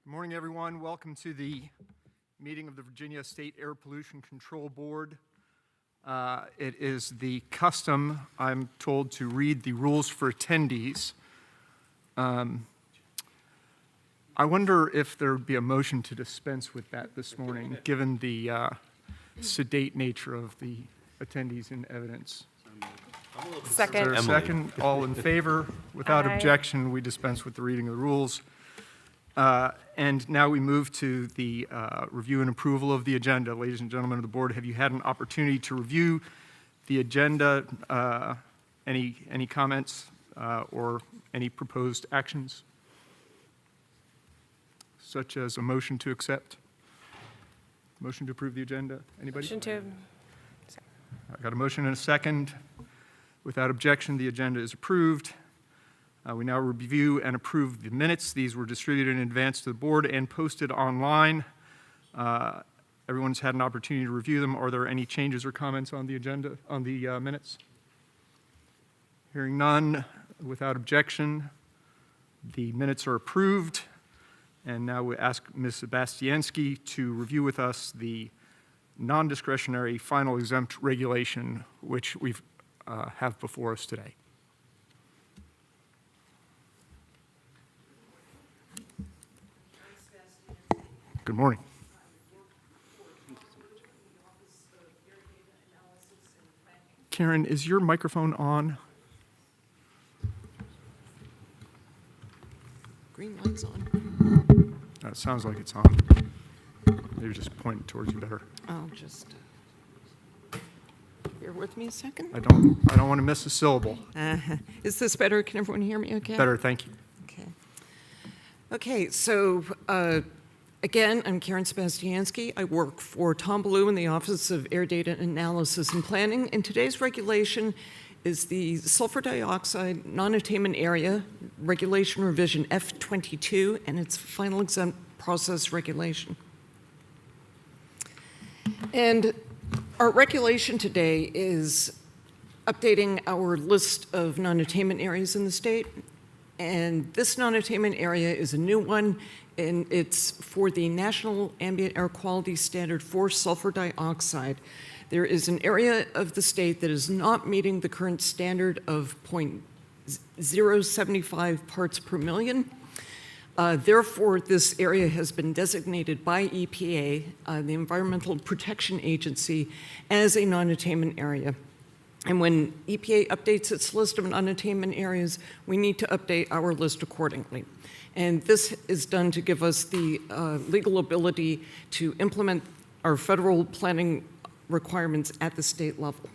Good morning, everyone. Welcome to the meeting of the Virginia State Air Pollution Control Board. It is the custom, I'm told, to read the rules for attendees. I wonder if there would be a motion to dispense with that this morning, given the sedate nature of the attendees in evidence. Second. Is there a second? All in favor? Without Aye. objection, we dispense with the reading of the rules. And now we move to the review and approval of the agenda. Ladies and gentlemen of the board, have you had an opportunity to review the agenda? Any comments or any proposed actions? Such as a motion to accept? Motion to approve the agenda? Anybody? Motion to, I got a motion and a second. Without objection, the agenda is approved. We now review and approve the minutes. These were distributed in advance to the board and posted online. Everyone's had an opportunity to review them. Are there any changes or comments on the agenda, on the minutes? Hearing none, without objection, the minutes are approved. And now we ask Ms. Sebastiansky to review with us the non-discretionary final exempt regulation, which we have before us today. Good morning. Karen, is your microphone on? Green light's on. It sounds like it's on. Maybe just point it towards you better. I'll just bear with me a second. I don't want to miss a syllable. Is this better? Can everyone hear me okay? Better, thank you. Okay. Okay, so again, I'm Karen Sebastiansky. I work for Tom Ballou in the Office of Air Data Analysis and Planning, and today's regulation is the sulfur dioxide non-attainment area regulation revision F22 and its final exempt process regulation. And our regulation today is updating our list of non-attainment areas in the state. And this non-attainment area is a new one, and it's for the National Ambient Air Quality Standard for sulfur dioxide. There is an area of the state that is not meeting the current standard of 0.075 parts per million. Therefore, this area has been designated by EPA, the Environmental Protection Agency, as a non-attainment area. And when EPA updates its list of non-attainment areas, we need to update our list accordingly. And this is done to give us the legal ability to implement our federal planning requirements at the state level.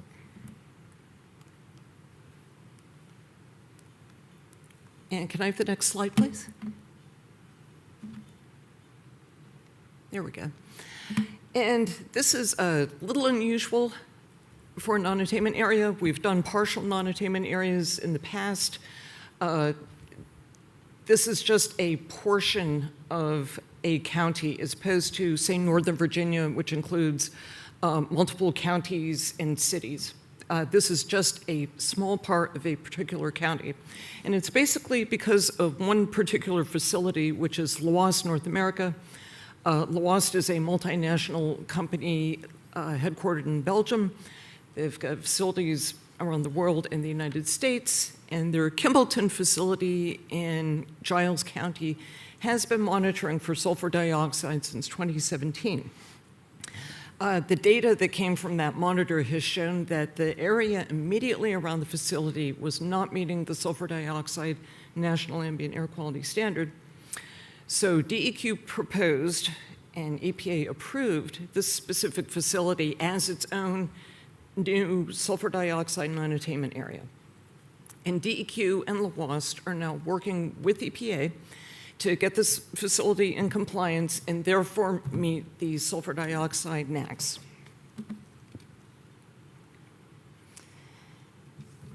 And can I have the next slide, please? There we go. And this is a little unusual for a non-attainment area. We've done partial non-attainment areas in the past. This is just a portion of a county as opposed to, say, Northern Virginia, which includes multiple counties and cities. This is just a small part of a particular county. And it's basically because of one particular facility, which is Lhoist, North America. Lhoist is a multinational company headquartered in Belgium. They've got facilities around the world in the United States, and their Kimballton facility in Giles County has been monitoring for sulfur dioxide since 2017. The data that came from that monitor has shown that the area immediately around the facility was not meeting the sulfur dioxide National Ambient Air Quality Standard. So DEQ proposed and EPA approved this specific facility as its own new sulfur dioxide non-attainment area. And DEQ and Lhoist are now working with EPA to get this facility in compliance and therefore meet the sulfur dioxide NAAQS.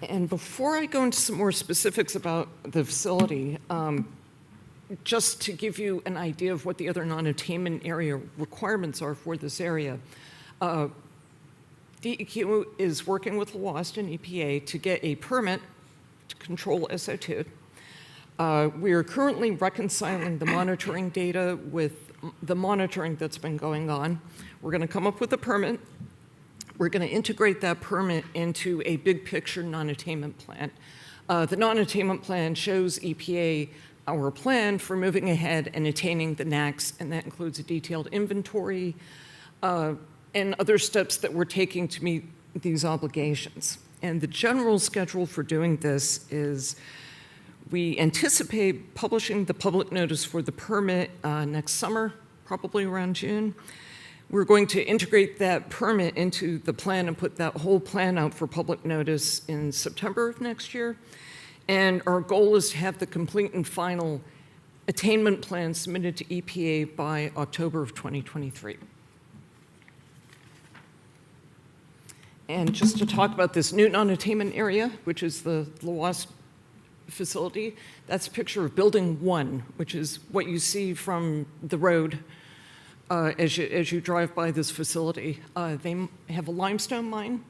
And before I go into some more specifics about the facility, just to give you an idea of what the other non-attainment area requirements are for this area, DEQ is working with Lhoist and EPA to get a permit to control SO2. We are currently reconciling the monitoring data with the monitoring that's been going on. We're going to come up with a permit. We're going to integrate that permit into a big picture non-attainment plan. The non-attainment plan shows EPA our plan for moving ahead and attaining the NAAQS, and that includes a detailed inventory and other steps that we're taking to meet these obligations. And the general schedule for doing this is we anticipate publishing the public notice for the permit next summer, probably around June. We're going to integrate that permit into the plan and put that whole plan out for public notice in September of next year. And our goal is to have the complete and final attainment plan submitted to EPA by October of 2023. And just to talk about this new non-attainment area, which is the LOAS facility, that's a picture of Building 1, which is what you see from the road as you drive by this facility. They have a limestone mine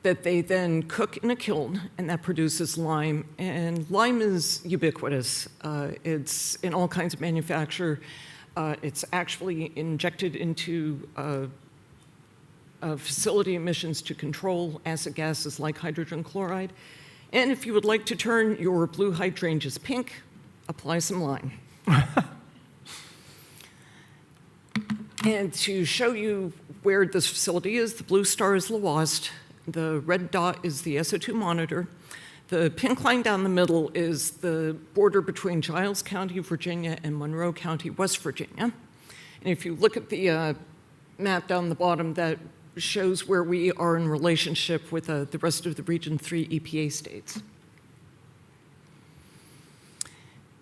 that they then cook in a kiln, and that produces lime. And lime is ubiquitous. It's in all kinds of manufacture. It's actually injected into facility emissions to control acid gases like hydrogen chloride. And if you would like to turn your blue hydrangeas pink, apply some lime. And to show you where this facility is, the blue star is LOAST, the red dot is the SO2 monitor, the pink line down the middle is the border between Giles County, Virginia, and Monroe County, West Virginia. And if you look at the map down the bottom, that shows where we are in relationship with the rest of the Region 3 EPA states.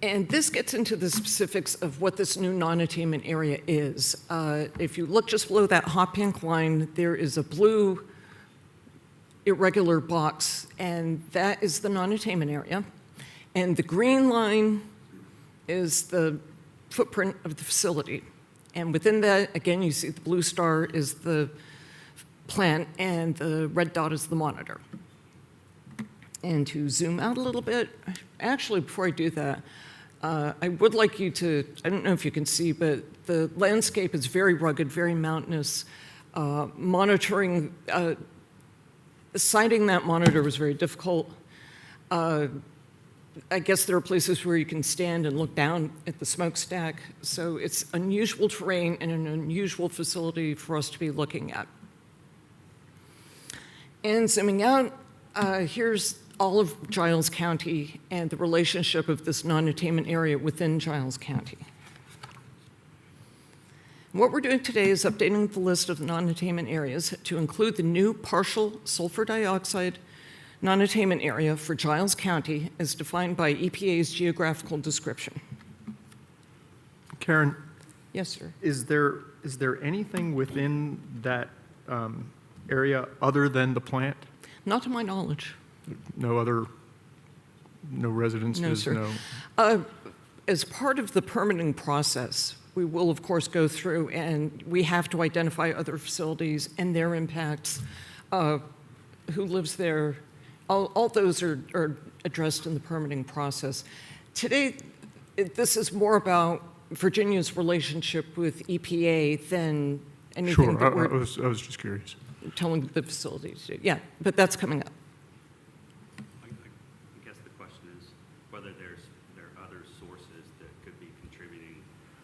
And this gets into the specifics of what this new non-attainment area is. If you look just below that hot pink line, there is a blue irregular box, and that is the non-attainment area. And the green line is the footprint of the facility. And within that, again, you see the blue star is the plant, and the red dot is the monitor. And to zoom out a little bit, actually, before I do that, I would like you to, I don't know if you can see, but the landscape is very rugged, very mountainous. Monitoring, sighting that monitor was very difficult. I guess there are places where you can stand and look down at the smokestack. So it's unusual terrain and an unusual facility for us to be looking at. And zooming out, here's all of Giles County and the relationship of this non-attainment area within Giles County. What we're doing today is updating the list of non-attainment areas to include the new partial sulfur dioxide non-attainment area for Giles County as defined by EPA's geographical description. Karen, Yes, sir. is there anything within that area other than the plant? Not to my knowledge. No residences? No, sir. As part of the permitting process, we will, of course, go through and we have to identify other facilities and their impacts, who lives there. All those are addressed in the permitting process. Today, this is more about Virginia's relationship with EPA than anything that Sure, we're I was just curious. telling the facilities to do. Yeah, but that's coming up. I guess the question is whether there are other sources that could be contributing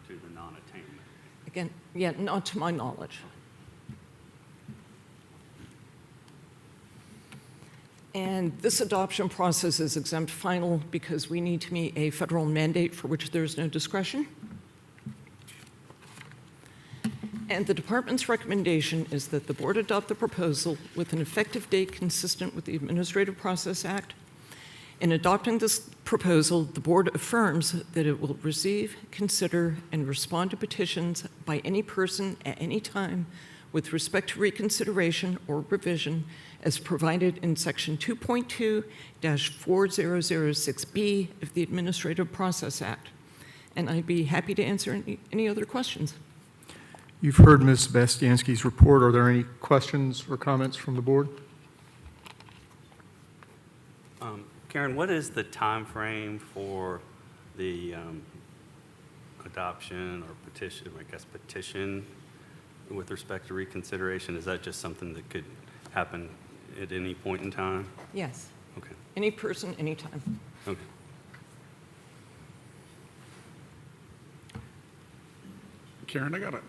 to the non-attainment. Again, yeah, not to my knowledge. And this adoption process is exempt final because we need to meet a federal mandate for which there's no discretion. And the department's recommendation is that the board adopt the proposal with an effective date consistent with the Administrative Process Act. In adopting this proposal, the board affirms that it will receive, consider, and respond to petitions by any person at any time with respect to reconsideration or revision as provided in Section 2.2-4006B of the Administrative Process Act. And I'd be happy to answer any other questions. You've heard Ms. Bastianski's report. Are there any questions or comments from the board? Karen, what is the time frame for the adoption or petition with respect to reconsideration, is that just something that could happen at any point in time? Yes. Okay, Any person, anytime. okay. Karen, I got a,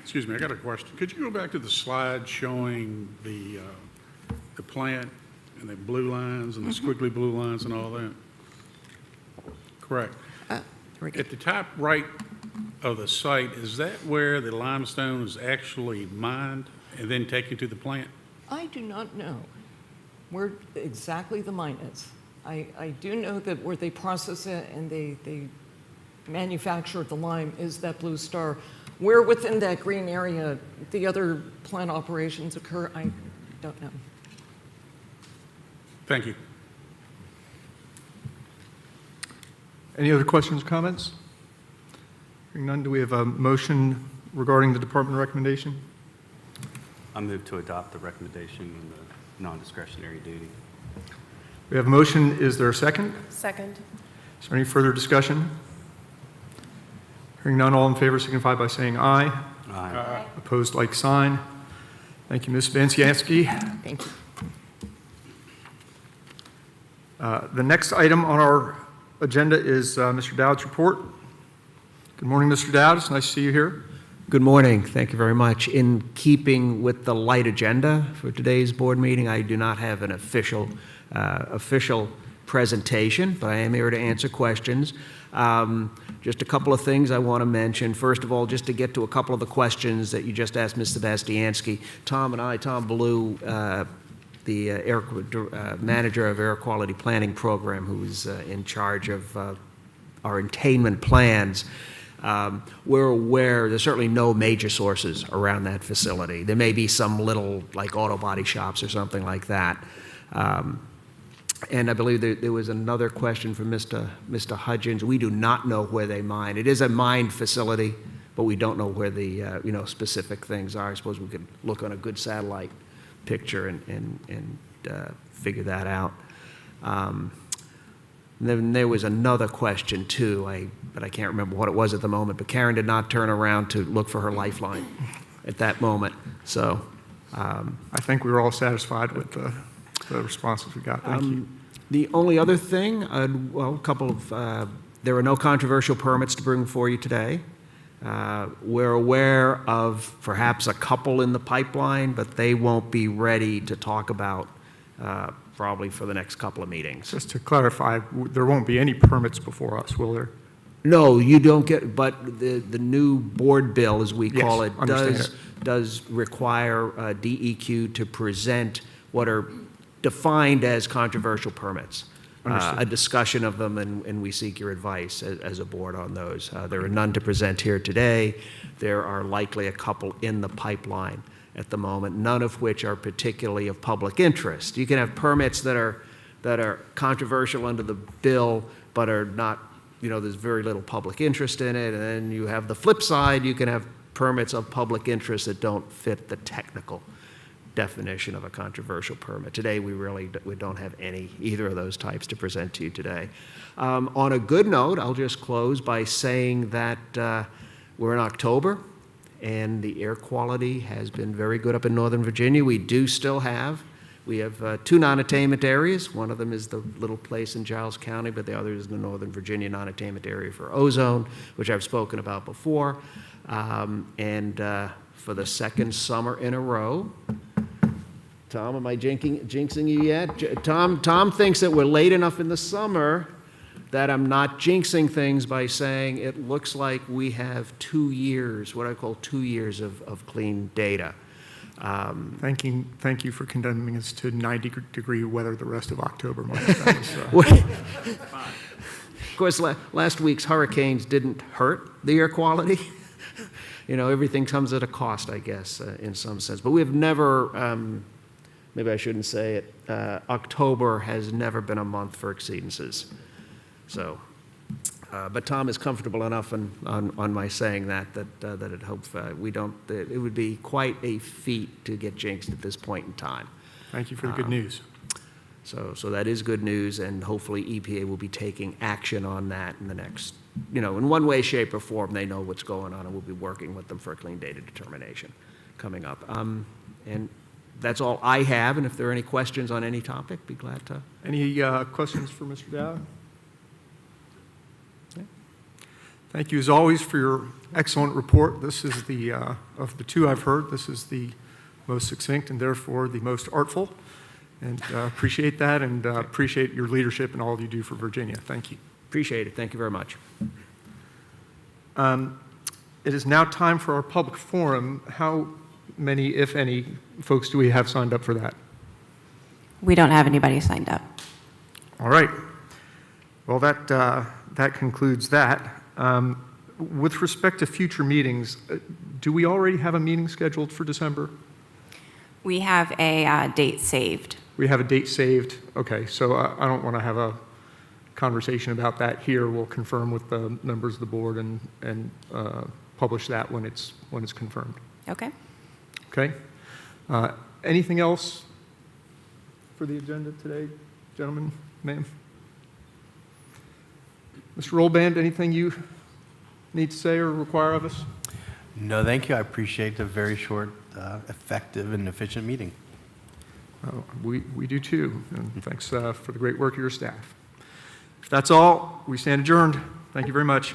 excuse me, I got a question. Could you go back to the slide showing the plant and the blue lines and the squiggly blue lines and all that? Correct. Very good. At the top right of the site, is that where the limestone is actually mined and then taken to the plant? I do not know where exactly the mine is. I do know that where they process it and they manufacture the lime is that Blue Star. Where within that green area the other plant operations occur, I don't know. Thank you. Any other questions or comments? Hearing none, do we have a motion regarding the department recommendation? I move to adopt the recommendation on the non-discretionary duty. We have a motion. Is there a second? Second. Is there any further discussion? Hearing none, all in favor signify by saying aye. Aye. Opposed, like sign. Thank you, Ms. Vanciansky. Thank you. The next item on our agenda is Mr. Dowd's report. Good morning, Mr. Dowd. It's nice to see you here. Good morning. Thank you very much. In keeping with the light agenda for today's board meeting, I do not have an official presentation, but I am here to answer questions. Just a couple of things I want to mention. First of all, just to get to a couple of the questions that you just asked Ms. Sebastiansky, Tom Ballou, the manager of Air Quality Planning Program, who is in charge of our attainment plans, we're aware there's certainly no major sources around that facility. There may be some little, like auto body shops or something like that. And I believe there was another question from Mr. Hudgens. We do not know where they mine. It is a mined facility, but we don't know where the specific things are. I suppose we could look on a good satellite picture and figure that out. Then there was another question too, but I can't remember what it was at the moment. But Karen did not turn around to look for her lifeline at that moment. So I think we were all satisfied with the responses we got. Thank you. the only other thing, well, a couple of there are no controversial permits to bring before you today. We're aware of perhaps a couple in the pipeline, but they won't be ready to talk about probably for the next couple of meetings. Just to clarify, there won't be any permits before us, will there? No, you don't get, but the new board bill, as we call Yes, it, understand does require DEQ to present what are defined as controversial permits. A discussion of them, and we seek your advice as a board on those. There are none to present here today. There are likely a couple in the pipeline at the moment, none of which are particularly of public interest. You can have permits that are controversial under the bill, but are not, there's very little public interest in it. And then you have the flip side, you can have permits of public interest that don't fit the technical definition of a controversial permit. Today, we don't have either of those types to present to you today. On a good note, I'll just close by saying that we're in October, and the air quality has been very good up in Northern Virginia. We have two non-attainment areas. One of them is the little place in Giles County, but the other is the Northern Virginia non-attainment area for ozone, which I've spoken about before. And for the second summer in a row, Tom, am I jinxing you yet? Tom thinks that we're late enough in the summer that I'm not jinxing things by saying it looks like we have 2 years, what I call 2 years of clean data. Thank you for condemning us to 90-degree weather the rest of October month. Of course, last week's hurricanes didn't hurt the air quality. Everything comes at a cost, I guess, in some sense. But we've never, maybe I shouldn't say it, October has never been a month for exceedances. So, but Tom is comfortable enough on my saying that it hopes we don't, it would be quite a feat to get jinxed at this point in time. Thank you for the good news. So that is good news, and hopefully EPA will be taking action on that in the next, in one way, shape, or form. They know what's going on, and we'll be working with them for a clean data determination coming up. And that's all I have, and if there are any questions on any topic, be glad to. Any questions for Mr. Dowd? Okay. Thank you, as always, for your excellent report. This is of the two I've heard, this is the most succinct and therefore the most artful. And appreciate that, and appreciate your leadership and all you do for Virginia. Thank you. Appreciate it. Thank you very much. It is now time for our public forum. How many, if any, folks do we have signed up for that? We don't have anybody signed up. All right. Well, that concludes that. With respect to future meetings, do we already have a meeting scheduled for December? We have a date saved. We have a date saved. Okay, so I don't want to have a conversation about that here. We'll confirm with the members of the board and publish that when it's confirmed. Okay. Okay. Anything else for the agenda today, gentlemen, ma'am? Mr. Rollband, anything you need to say or require of us? No, thank you. I appreciate the very short, effective, and efficient meeting. We do too, and thanks for the great work of your staff. If that's all, we stand adjourned. Thank you very much.